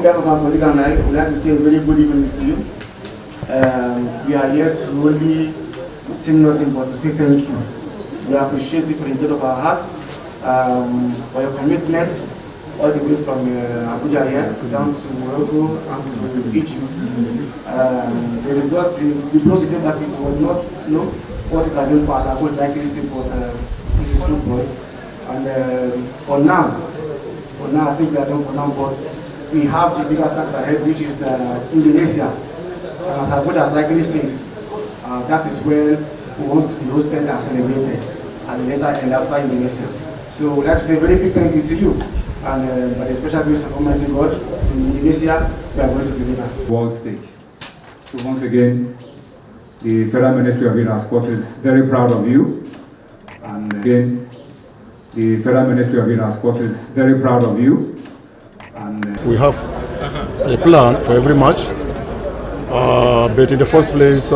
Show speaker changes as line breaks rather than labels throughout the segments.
On behalf of my colleague and I, would like to say a very good evening to you. We are here to only say nothing but to say thank you. We appreciate you from the depth of our heart for your commitment, all the way from Abuja here down to Morocco and to Egypt. The result, the close came back, it was not what it had been for us. I would like to say, but this is football. And for now, I think we are done for now, but we have the bigger task ahead, which is Indonesia. And as I would have likely said, that is where we want to be hosted and celebrated at the later end after Indonesia. So we'd like to say a very big thank you to you. And by the special grace of Almighty God, in Indonesia, we are going to deliver.
World stage. So once again, the Federal Ministry of Youth and Sport is very proud of you. And again, the Federal Ministry of Youth and Sport is very proud of you. And
we have a plan for every match. But in the first place,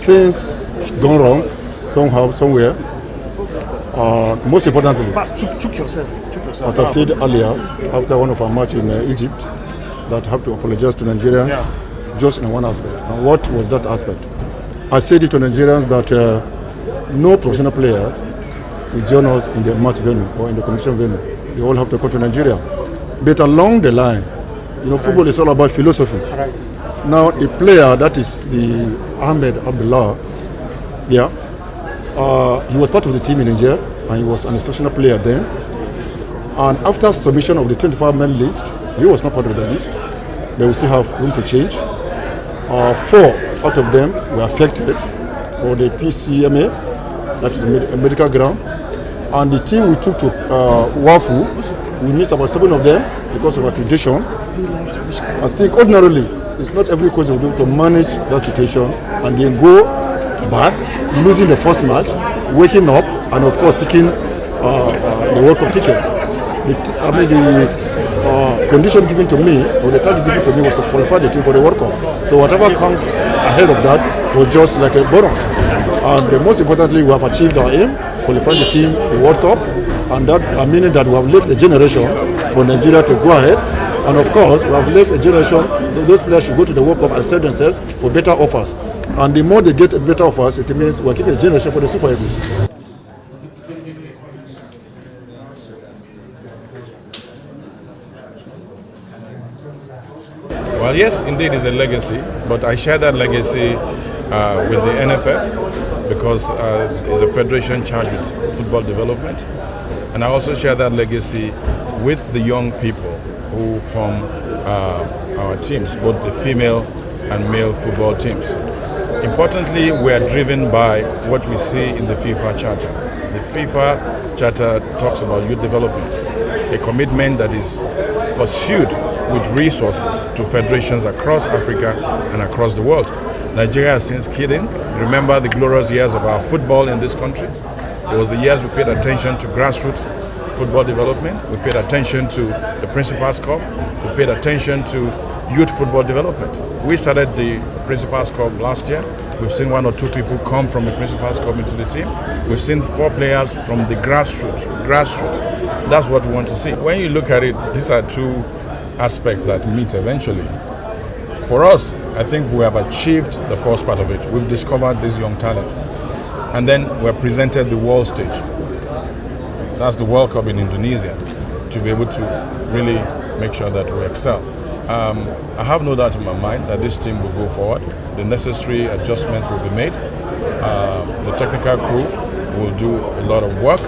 things gone wrong somehow, somewhere. Most importantly, as I said earlier, after one of our matches in Egypt, that I have to apologize to Nigerians just in one aspect. And what was that aspect? I said it to Nigerians that no professional player will join us in the match venue or in the competition venue. They all have to come to Nigeria. But along the line, football is all about philosophy. Now, a player that is the Ahmed Abdullah, he was part of the team in Nigeria and he was an exceptional player then. And after submission of the 25-man list, he was not part of the list. They will still have room to change. 4 out of them were affected for the PCMA, that is a medical ground. And the team we took to WAFU, we missed about 7 of them because of accreditation. I think ordinarily, it's not every coach will be able to manage that situation and then go back, losing the first match, waking up, and of course picking the World Cup ticket. The condition given to me, or the target given to me, was to qualify the team for the World Cup. So whatever comes ahead of that was just like a bonus. And most importantly, we have achieved our aim, qualifying the team for the World Cup, and that meaning that we have left a generation for Nigeria to go ahead. And of course, we have left a generation, those players should go to the World Cup and sell themselves for better offers. And the more they get better offers, it means we're keeping a generation for the Super Eagles.
Well, yes, indeed, it's a legacy, but I share that legacy with the NFF because it's a federation charged with football development. And I also share that legacy with the young people who form our teams, both the female and male football teams. Importantly, we are driven by what we see in the FIFA Charter. The FIFA Charter talks about youth development, a commitment that is pursued with resources to federations across Africa and across the world. Nigeria has since keyed in. Remember the glorious years of our football in this country? It was the years we paid attention to grassroots football development. We paid attention to the Principal's Cup. We paid attention to youth football development. We started the Principal's Cup last year. We've seen 1 or 2 people come from the Principal's Cup into the team. We've seen 4 players from the grassroots. That's what we want to see. When you look at it, these are 2 aspects that meet eventually. For us, I think we have achieved the first part of it. We've discovered these young talents. And then we're presented the world stage. That's the World Cup in Indonesia, to be able to really make sure that we excel. I have no doubt in my mind that this team will go forward. The necessary adjustments will be made. The technical crew will do a lot of work.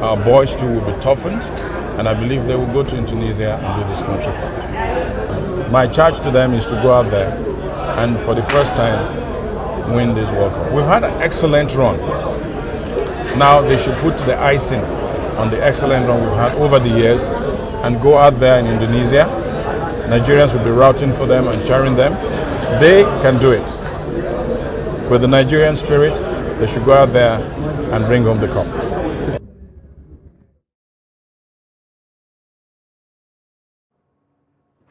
Our boys too will be toughened. And I believe they will go to Indonesia and do this country proud. My charge to them is to go out there and for the first time win this World Cup. We've had an excellent run. Now they should put the icing on the excellent run we've had over the years and go out there in Indonesia. Nigerians will be rooting for them and cheering them. They can do it. With the Nigerian spirit, they should go out there and bring home the cup.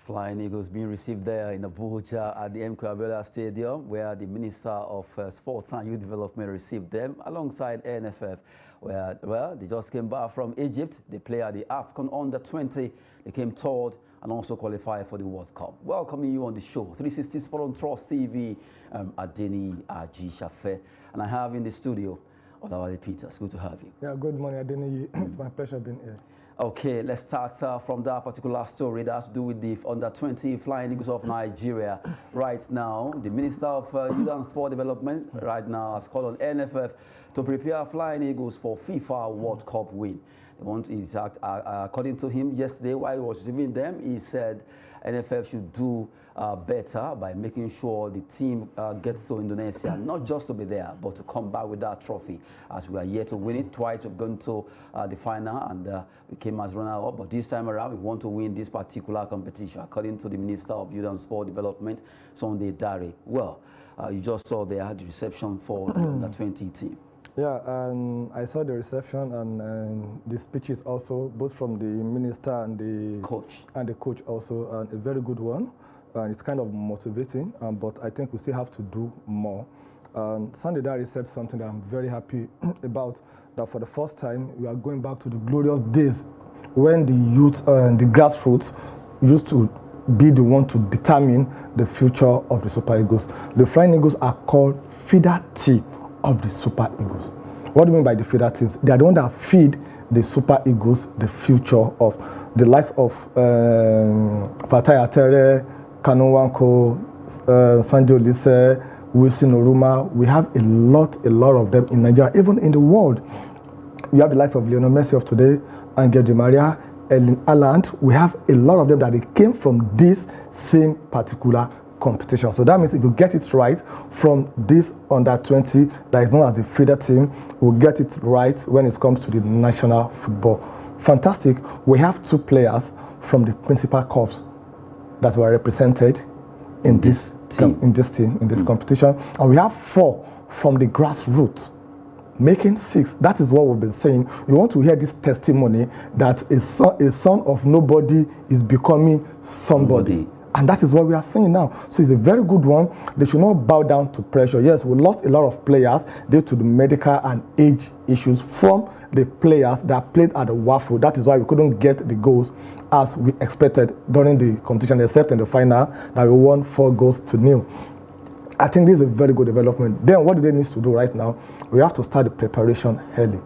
Flying Eagles being received there in Abuja at the MK Abiola Stadium, where the Minister of Sports and Youth Development received them alongside NFF, where, well, they just came back from Egypt. They play at the AFCON Under-20. They came third and also qualify for the World Cup. Welcoming you on the show, 360 Sport on Trust TV, Adeni Aji-Shafe. And I have in the studio Olawale Peters. Good to have you.
Yeah, good morning, Adeni. It's my pleasure being here.
Okay, let's start from that particular story that has to do with the under-20 Flying Eagles of Nigeria. Right now, the Minister of Youth and Sport Development right now has called on NFF to prepare Flying Eagles for FIFA World Cup win. They want, according to him yesterday, while he was receiving them, he said NFF should do better by making sure the team gets to Indonesia, not just to be there, but to come back with that trophy, as we are yet to win it. Twice we've gone to the final and we came as runner-up, but this time around we want to win this particular competition, according to the Minister of Youth and Sport Development, Sunday Dare. Well, you just saw there the reception for the under-20 team.
Yeah, I saw the reception and the speeches also, both from the minister and the coach also, and a very good one. And it's kind of motivating, but I think we still have to do more. Sunday Dare said something that I'm very happy about, that for the first time we are going back to the glorious days when the youth and the grassroots used to be the one to determine the future of the Super Eagles. The Flying Eagles are called feeder team of the Super Eagles. What do you mean by the feeder teams? They are the ones that feed the Super Eagles the future of the likes of Fatai Atere, Kanu Nwankwo, Sanjo Olise, Wilson Oruma. We have a lot of them in Nigeria, even in the world. We have the likes of Lionel Messi of today, Angel Di Maria, Erling Haaland. We have a lot of them that they came from this same particular competition. So that means if you get it right from this under-20 that is known as the feeder team, we'll get it right when it comes to the national football. Fantastic. We have 2 players from the principal corps that were represented in this competition, and we have 4 from the grassroots, making 6. That is what we've been saying. We want to hear this testimony that a son of nobody is becoming somebody. And that is what we are saying now. So it's a very good one. They should not bow down to pressure. Yes, we lost a lot of players due to the medical and age issues from the players that played at the WAFU. That is why we couldn't get the goals as we expected during the competition, except in the final that we won 4-0. I think this is a very good development. Then what do they need to do right now? We have to start the preparation early.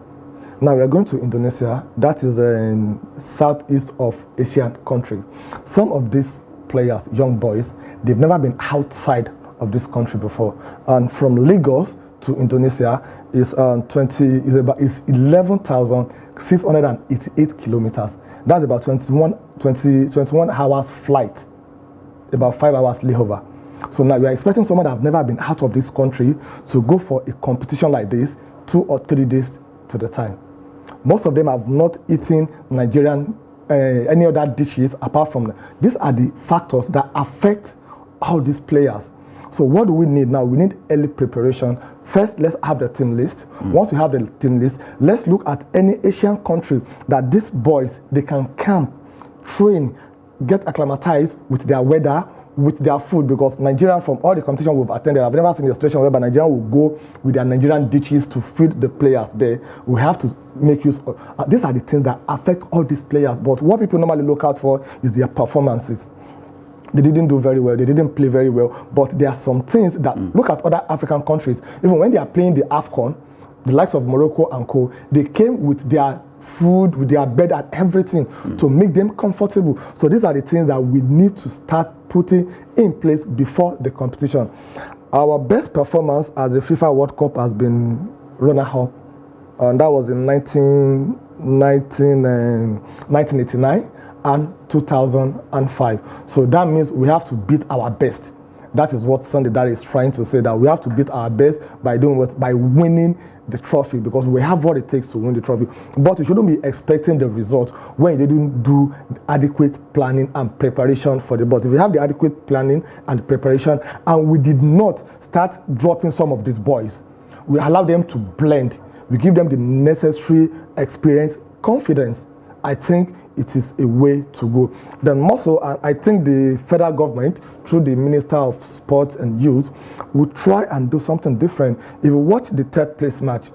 Now we are going to Indonesia. That is in southeast of Asian country. Some of these players, young boys, they've never been outside of this country before. And from Lagos to Indonesia is 11,688 kilometers. That's about 21 hours flight, about 5 hours layover. So now we are expecting someone that have never been out of this country to go for a competition like this 2 or 3 days to the time. Most of them have not eaten Nigerian any other dishes apart from that. These are the factors that affect all these players. So what do we need now? We need early preparation. First, let's have the team list. Once we have the team list, let's look at any Asian country that these boys, they can camp, train, get acclimatized with their weather, with their food, because Nigeria, from all the competition we've attended, I've never seen a situation where Nigeria will go with their Nigerian dishes to feed the players there. We have to make use of these are the things that affect all these players. But what people normally look out for is their performances. They didn't do very well, they didn't play very well, but there are some things that look at other African countries. Even when they are playing the AFCON, the likes of Morocco and co, they came with their food, with their bed and everything to make them comfortable. So these are the things that we need to start putting in place before the competition. Our best performance at the FIFA World Cup has been runner-up, and that was in 1989 and 2005. So that means we have to beat our best. That is what Sunday Dare is trying to say, that we have to beat our best by doing what? By winning the trophy, because we have what it takes to win the trophy. But you shouldn't be expecting the result when you didn't do adequate planning and preparation for the boss. If we have the adequate planning and preparation, and we did not start dropping some of these boys, we allow them to blend, we give them the necessary experience, confidence, I think it is a way to go. Then also, I think the federal government, through the Minister of Sports and Youth, will try and do something different. If you watch the third place match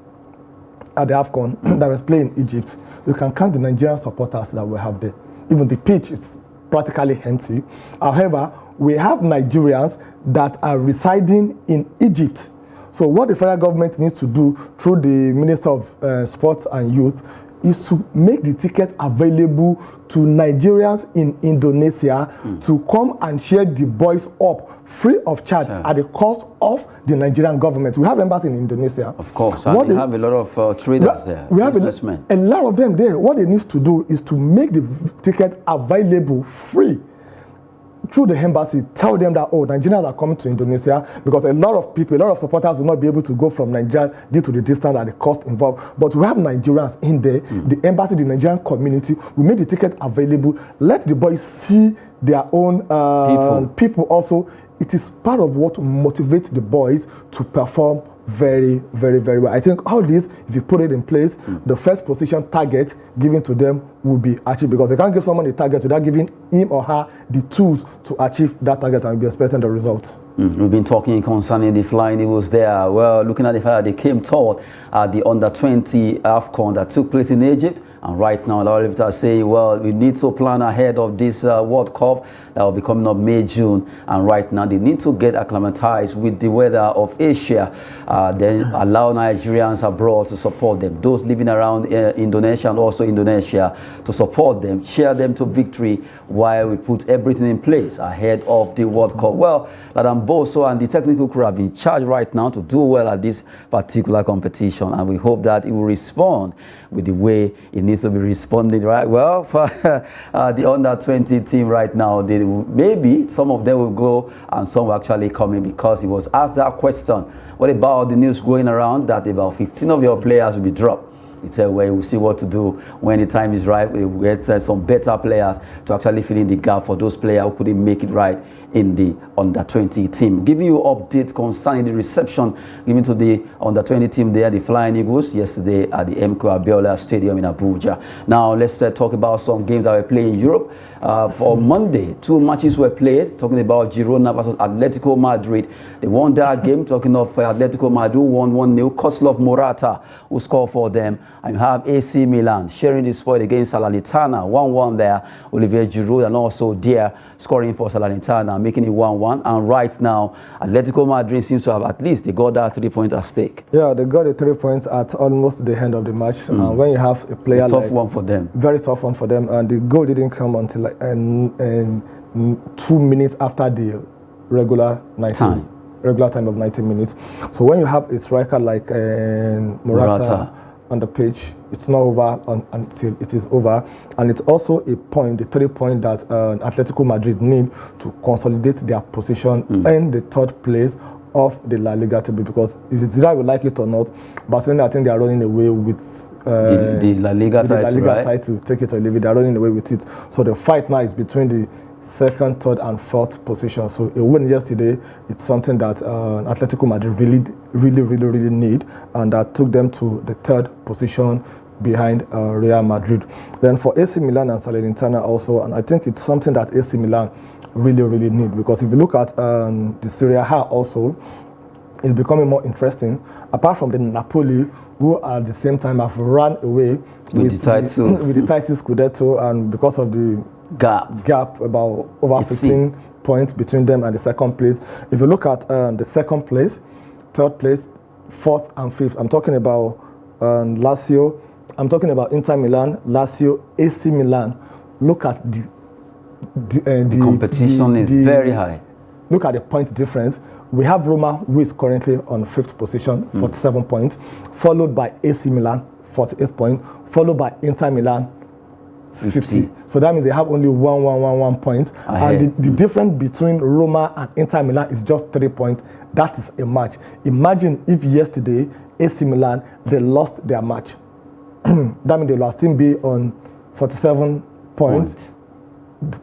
at the AFCON that was playing in Egypt, you can count the Nigerian supporters that we have there. Even the pitch is practically empty. However, we have Nigerians that are residing in Egypt. So what the federal government needs to do through the Minister of Sports and Youth is to make the ticket available to Nigerians in Indonesia to come and share the boys up free of charge at the cost of the Nigerian government. We have embassy in Indonesia.
Of course, and we have a lot of traders there.
We have a lot of them there. What they need to do is to make the ticket available free through the embassy. Tell them that, oh, Nigerians are coming to Indonesia, because a lot of people, a lot of supporters will not be able to go from Nigeria due to the distance and the cost involved. But we have Nigerians in there. The embassy, the Nigerian community, we make the ticket available. Let the boys see their own people also. It is part of what motivates the boys to perform very, very, very well. I think all this, if you put it in place, the first position target given to them will be achieved, because they can't give someone a target without giving him or her the tools to achieve that target and be expecting the result.
We've been talking concerning the Flying Eagles there. Well, looking at the fact that they came third at the under-20 AFCON that took place in Egypt. And right now, a lot of people are saying, well, we need to plan ahead of this World Cup that will be coming up May, June. And right now, they need to get acclimatized with the weather of Asia. Then allow Nigerians abroad to support them. Those living around Indonesia and also Indonesia to support them, share them to victory while we put everything in place ahead of the World Cup. Well, Madam Boso and the technical crew have been charged right now to do well at this particular competition. And we hope that it will respond with the way it needs to be responding, right? Well, for the under-20 team right now, maybe some of them will go and some will actually come in, because he was asked that question. What about the news going around that about 15 of your players will be dropped? He said, well, we'll see what to do when the time is right. We'll get some better players to actually fill in the gap for those players who couldn't make it right in the under-20 team. Giving you updates concerning the reception given to the under-20 team there, the Flying Eagles, yesterday at the MK Abiola Stadium in Abuja. Now, let's talk about some games that were played in Europe. For Monday, 2 matches were played, talking about Girona versus Atletico Madrid. They won that game, talking of Atletico Madrid, won 1-0. Koslov Morata, who scored for them. And you have AC Milan sharing the spoil against Salernitana, 1-1 there. Olivier Giroud and also Dier scoring for Salernitana, making it 1-1. And right now, Atletico Madrid seems to have at least, they got that 3 points at stake.
Yeah, they got the 3 points at almost the end of the match. And when you have a player
tough one for them.
Very tough one for them. And the goal didn't come until like 2 minutes after the regular time of 90 minutes. So when you have a striker like Morata on the pitch, it's not over until it is over. And it's also a point, the 3 point that Atletico Madrid need to consolidate their position in the third place of the La Liga table, because if it's either we like it or not, Barcelona, I think they are running away with
the La Liga
title, take it or leave it. They're running away with it. So the fight now is between the second, third, and fourth position. So a win yesterday, it's something that Atletico Madrid really need, and that took them to the third position behind Real Madrid. Then for AC Milan and Salernitana also, and I think it's something that AC Milan really need, because if you look at the Serie A also, it's becoming more interesting. Apart from the Napoli, who at the same time have run away with the title Scudetto, and because of the gap about over 15 points between them and the second place. If you look at the second place, third place, fourth and fifth, I'm talking about Lazio, I'm talking about Inter Milan, Lazio, AC Milan. Look at the
competition is very high.
Look at the point difference. We have Roma, who is currently on 5th position, 47 points, followed by AC Milan, 48 points, followed by Inter Milan, 50. So that means they have only one point. And the difference between Roma and Inter Milan is just 3 points. That is a match. Imagine if yesterday, AC Milan, they lost their match. That means they will still be on 47 points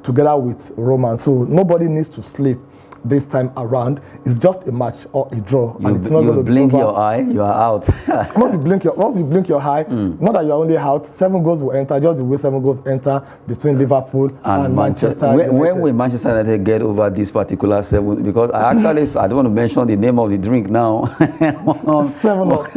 together with Roma. So nobody needs to sleep this time around. It's just a match or a draw.
You blink your eye, you are out.
Once you blink your eye, not that you're only out, 7 goals will enter, just the way 7 goals enter between Liverpool and Manchester United.
When will Manchester United get over this particular 7? Because I don't want to mention the name of the drink now.
7-up.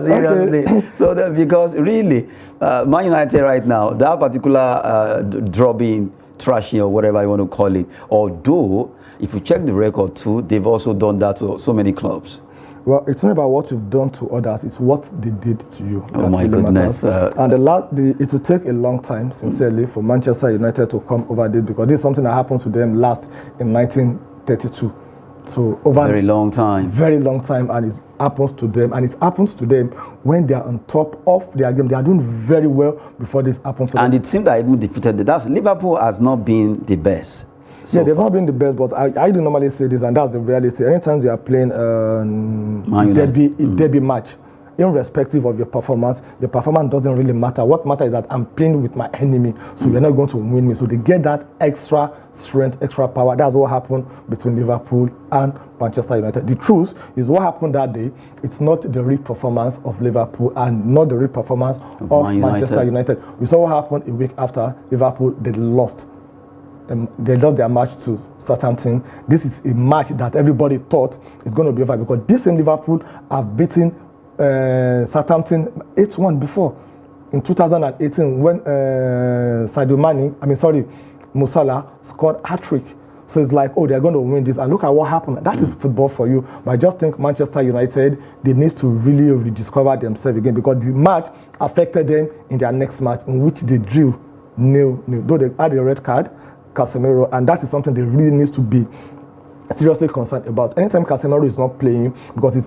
Seriously. Okay. So because really, Man United right now, that particular draw being trashing or whatever you want to call it. Although, if you check the record too, they've also done that to so many clubs.
Well, it's not about what you've done to others, it's what they did to you.
Oh my goodness.
And it will take a long time, sincerely, for Manchester United to come over this, because this is something that happened to them last in 1932. So over
very long time,
and it happens to them, when they are on top of their game. They are doing very well before this happens to them.
And it seemed that even defeated Liverpool has not been the best.
Yeah, they've not been the best, but I do normally say this, and that's the reality. Anytime they are playing a derby match, irrespective of your performance doesn't really matter. What matters is that I'm playing with my enemy, so you're not going to win me. So they get that extra strength, extra power. That's what happened between Liverpool and Manchester United. The truth is, what happened that day, it's not the real performance of Liverpool and not the real performance of Manchester United. We saw what happened a week after Liverpool, they lost their match to Southampton. This is a match that everybody thought is going to be over, because this in Liverpool have beaten Southampton 8-1 before in 2018 when Mo Salah scored hat-trick. So it's like, oh, they're going to win this, and look at what happened. That is football for you. But I just think Manchester United, they need to really rediscover themselves again, because the match affected them in their next match, in which they drew 0-0. Though they had a red card, Casemiro, and that is something they really need to be seriously concerned about. Anytime Casemiro is not playing, because he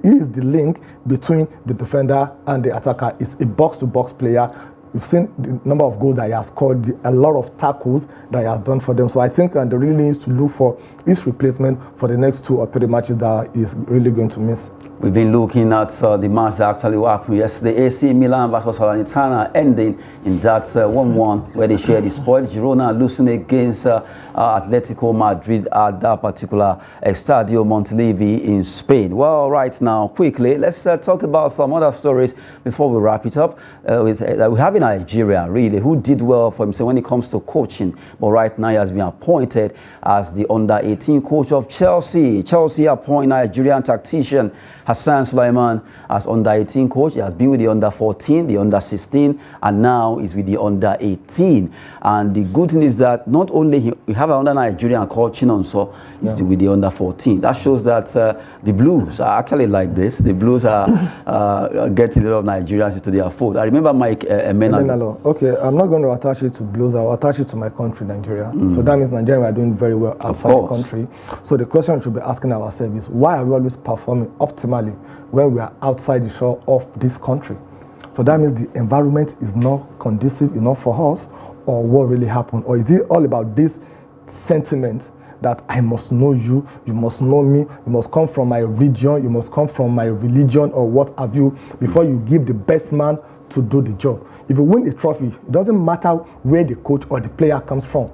is the link between the defender and the attacker. It's a box-to-box player. We've seen the number of goals that he has scored, a lot of tackles that he has done for them. So I think they really need to look for his replacement for the next 2 or 3 matches that he's really going to miss.
We've been looking at the match that actually happened yesterday, AC Milan versus Salernitana, ending in that 1-1 where they shared the spoil. Girona losing against Atletico Madrid at that particular Estadio Montilivi in Spain. Well, right now, quickly, let's talk about some other stories before we wrap it up. We have in Nigeria, really, who did well for himself when it comes to coaching, but right now he has been appointed as the under-18 coach of Chelsea. Chelsea appoint Nigerian tactician Hassan Sulaiman as under-18 coach. He has been with the under-14, the under-16, and now is with the under-18. And the good thing is that not only we have another Nigerian called Chinonso is with the under-14. That shows that the Blues are actually like this. The Blues are getting a lot of Nigerians into their fold. I remember Mike Emenalo.
Okay, I'm not going to attach it to Blues. I'll attach it to my country, Nigeria. So that means Nigeria are doing very well outside the country. So the question we should be asking ourselves is, why are we always performing optimally when we are outside the shore of this country? So that means the environment is not conducive enough for us, or what really happened? Or is it all about this sentiment that I must know you, you must know me, you must come from my region, you must come from my religion, or what have you, before you give the best man to do the job? If you win a trophy, it doesn't matter where the coach or the player comes from.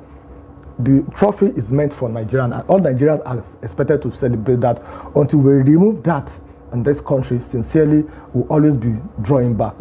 The trophy is meant for Nigerians, and all Nigerians are expected to celebrate that. Until we remove that in this country, sincerely, will always be drawing back.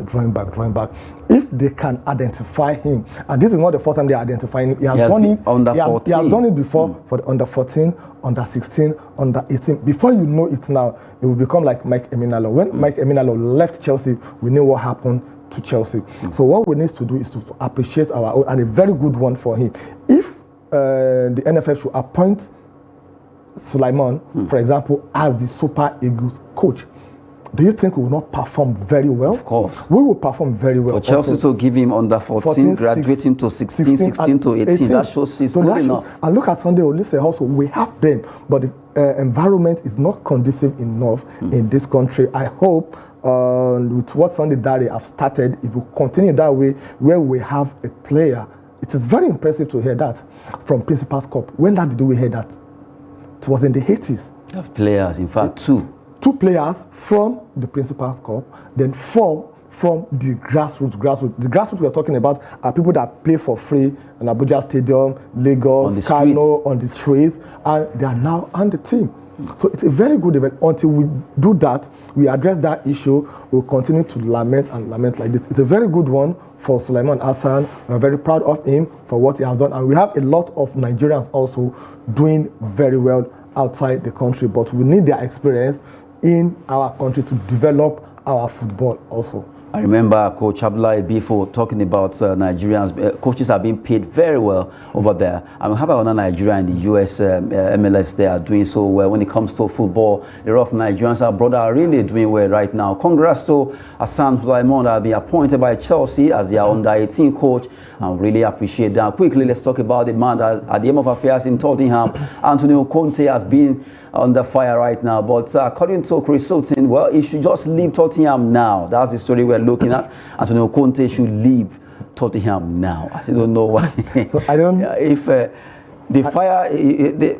If they can identify him, and this is not the first time they are identifying him, he has done it before for the under 14, under 16, under 18. Before you know it now, it will become like Mike Emenalo. When Mike Emenalo left Chelsea, we knew what happened to Chelsea. So what we need to do is to appreciate our own, and a very good one for him. If the NFF should appoint Sulaiman, for example, as the Super Eagles coach, do you think we will not perform very well?
Of course.
We will perform very well.
For Chelsea also, to give him under 14, graduate him to 16 to 18, that shows he's good enough.
And look at Sunday Olise also, we have them, but the environment is not conducive enough in this country. I hope with what Sunday Dare have started, it will continue that way, where we have a player. It is very impressive to hear that from Principal's Cup. When did we hear that? It was in the 80s.
Players, in fact, two
players from the Principal's Cup, then 4 from the grassroots. The grassroots we are talking about are people that play for free in Abuja Stadium, Lagos, Kano, on the streets, and they are now on the team. So it's a very good event. Until we do that, we address that issue, we'll continue to lament like this. It's a very good one for Sulaiman Hassan. We're very proud of him for what he has done. And we have a lot of Nigerians also doing very well outside the country. But we need their experience in our country to develop our football also.
I remember Coach Abdullahi Bifo talking about Nigerians. Coaches are being paid very well over there. I mean, how about Nigeria and the US MLS? They are doing so well when it comes to football. A lot of Nigerians, our brother, are really doing well right now. Congrats to Hassan Sulaiman that have been appointed by Chelsea as their under-18 coach. I really appreciate that. Quickly, let's talk about the man that at the end of affairs in Tottenham, Antonio Conte, has been under fire right now. But according to Chris Sutton, well, he should just leave Tottenham now. That's the story we're looking at. Antonio Conte should leave Tottenham now. I still don't know why.
So I don't.
If the fire,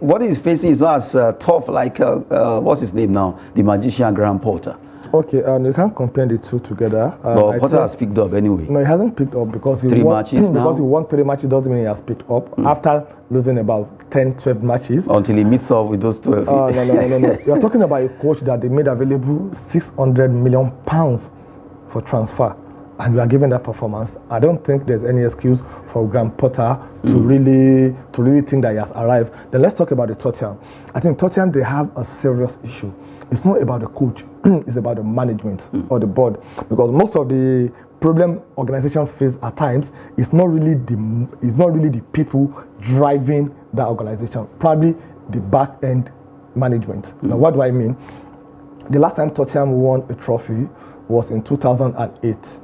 what he's facing is not as tough like what's his name now, the magician Graham Potter.
Okay, you can't compare the two together.
But Potter has picked up anyway.
No, he hasn't picked up because he won 3 matches now. Because he won 3 matches doesn't mean he has picked up after losing about 10, 12 matches.
Until he meets up with those 12.
No. You're talking about a coach that they made available £600 million for transfer, and we are given that performance. I don't think there's any excuse for Graham Potter to really think that he has arrived. Then let's talk about the Tottenham. I think Tottenham, they have a serious issue. It's not about the coach, it's about the management or the board. Because most of the problem organization face at times is not really the people driving that organization, probably the back end management. Now, what do I mean? The last time Tottenham won a trophy was in 2008.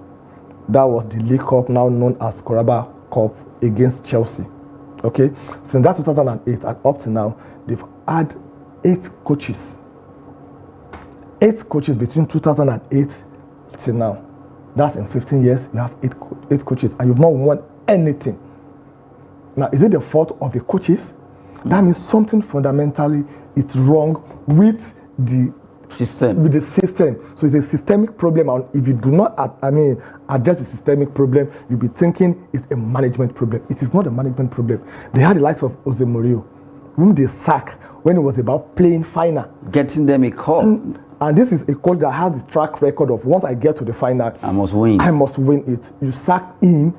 That was the League Cup, now known as Carabao Cup, against Chelsea. Okay, since that 2008 and up to now, they've had 8 coaches. 8 coaches between 2008 till now. That's in 15 years, you have 8 coaches, and you've not won anything. Now, is it the fault of the coaches? That means something fundamentally is wrong with the system. So it's a systemic problem, and if you do not address the systemic problem, you'll be thinking it's a management problem. It is not a management problem. They had the likes of Jose Mourinho, whom they sacked when it was about playing final,
getting them a call.
And this is a coach that has the track record of once I get to the final, I must win it. You sack him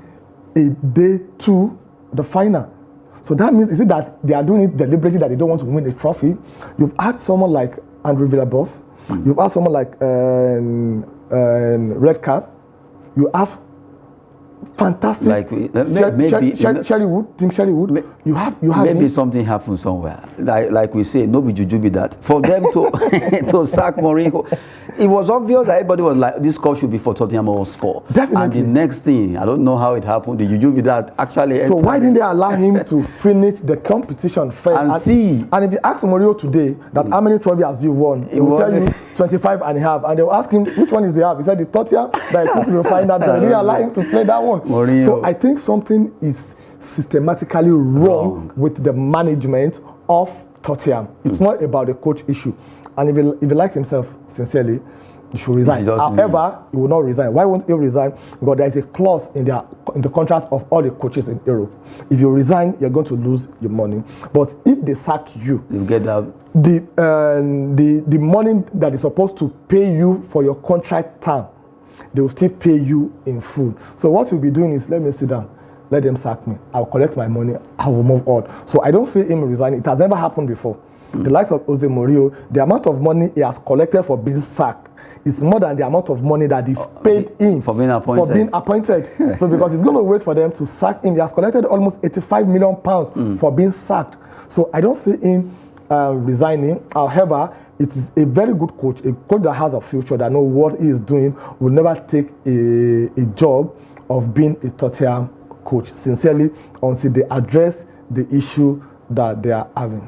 a day to the final. So that means, is it that they are doing it deliberately, that they don't want to win a trophy? You've had someone like Andrew Villas-Boas. You've had someone like Red Card. You have fantastic,
like maybe
Sherrywood. You have
maybe something happened somewhere. Like we say, no be juju be that. For them to to sack Mourinho, it was obvious that everybody was like, this score should be for Tottenham or score.
Definitely.
And the next thing, I don't know how it happened. The juju be that actually.
So why didn't they allow him to finish the competition first
and see?
And if you ask Mourinho today that how many trophies has you won, he will tell you 25 and a half. And they will ask him which one is the half. He said the Tottenham that he took to find out. They didn't allow him to play that one.
Mourinho.
So I think something is systematically wrong with the management of Tottenham. It's not about the coach issue. And if he like himself sincerely, he should resign. However, he will not resign. Why won't he resign? Because there is a clause in the contract of all the coaches in Europe. If you resign, you're going to lose your money. But if they sack you,
you get that.
The money that is supposed to pay you for your contract term, they will still pay you in full. So what you'll be doing is, let me sit down, let them sack me, I'll collect my money, I will move on. So I don't see him resigning. It has never happened before. The likes of Jose Mourinho, the amount of money he has collected for being sacked is more than the amount of money that they paid him
for being appointed.
So because he's going to wait for them to sack him, he has collected almost £85 million for being sacked. So I don't see him resigning. However, it is a very good coach, a coach that has a future, that knows what he is doing, will never take a job of being a Tottenham coach, sincerely, until they address the issue that they are having.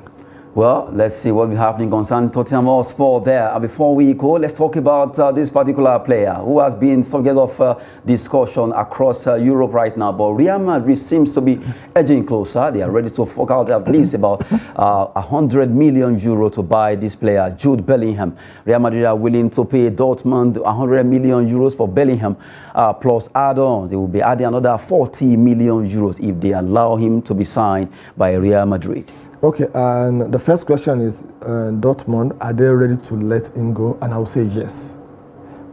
Well, let's see what will be happening concerning Tottenham Hotspur there. And before we go, let's talk about this particular player who has been subject of discussion across Europe right now. But Real Madrid seems to be edging closer. They are ready to fork out at least about €100 million to buy this player, Jude Bellingham. Real Madrid are willing to pay Dortmund €100 million for Bellingham, plus add-ons. They will be adding another €40 million if they allow him to be signed by Real Madrid.
Okay, and the first question is, Dortmund, are they ready to let him go? And I will say yes.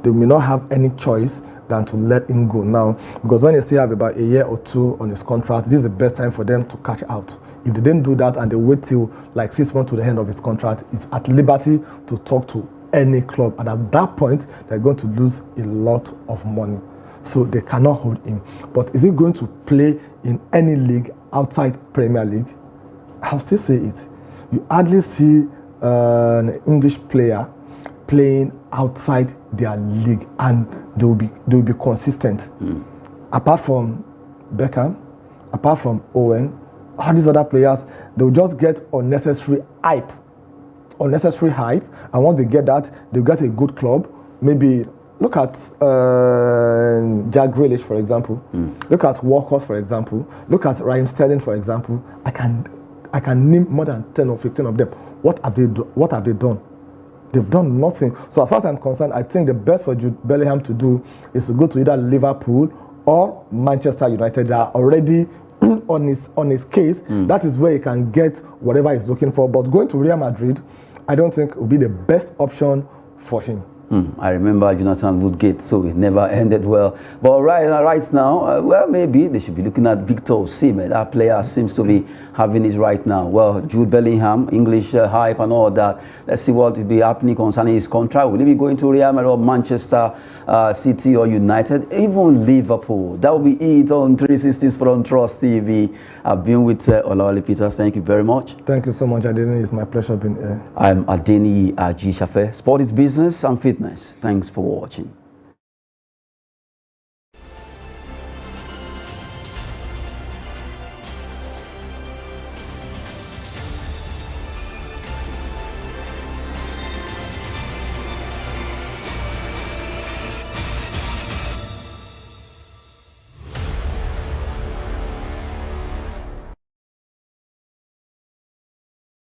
They may not have any choice than to let him go now, because when they still have about a year or two on his contract, this is the best time for them to catch out. If they didn't do that and they wait till like 6 months to the end of his contract, it's at liberty to talk to any club, and at that point, they're going to lose a lot of money. So they cannot hold him. But is he going to play in any league outside Premier League? I'll still say it. You hardly see an English player playing outside their league, and they'll be consistent. Apart from Beckham, apart from Owen, all these other players, they'll just get unnecessary hype. And once they get that, they'll get a good club. Maybe look at Jack Grealish, for example. Look at Walcott, for example. Look at Raheem Sterling, for example. I can name more than 10 or 15 of them. What have they done? They've done nothing. So as far as I'm concerned, I think the best for Jude Bellingham to do is to go to either Liverpool or Manchester United. They are already on his case. That is where he can get whatever he's looking for. But going to Real Madrid, I don't think it will be the best option for him.
I remember Jonathan Woodgate, so it never ended well. But right now, well, maybe they should be looking at Victor Osimhen. That player seems to be having it right now. Well, Jude Bellingham, English hype and all that. Let's see what will be happening concerning his contract. Will he be going to Real Madrid or Manchester City or United? Even Liverpool. That will be it on 360 Sport on Trust TV. I've been with Olawale Peters. Thank you very much.
Thank you so much, Adeni. It's my pleasure being here.
I'm Adeni Ajishafe. Sport is business and fitness. Thanks for watching.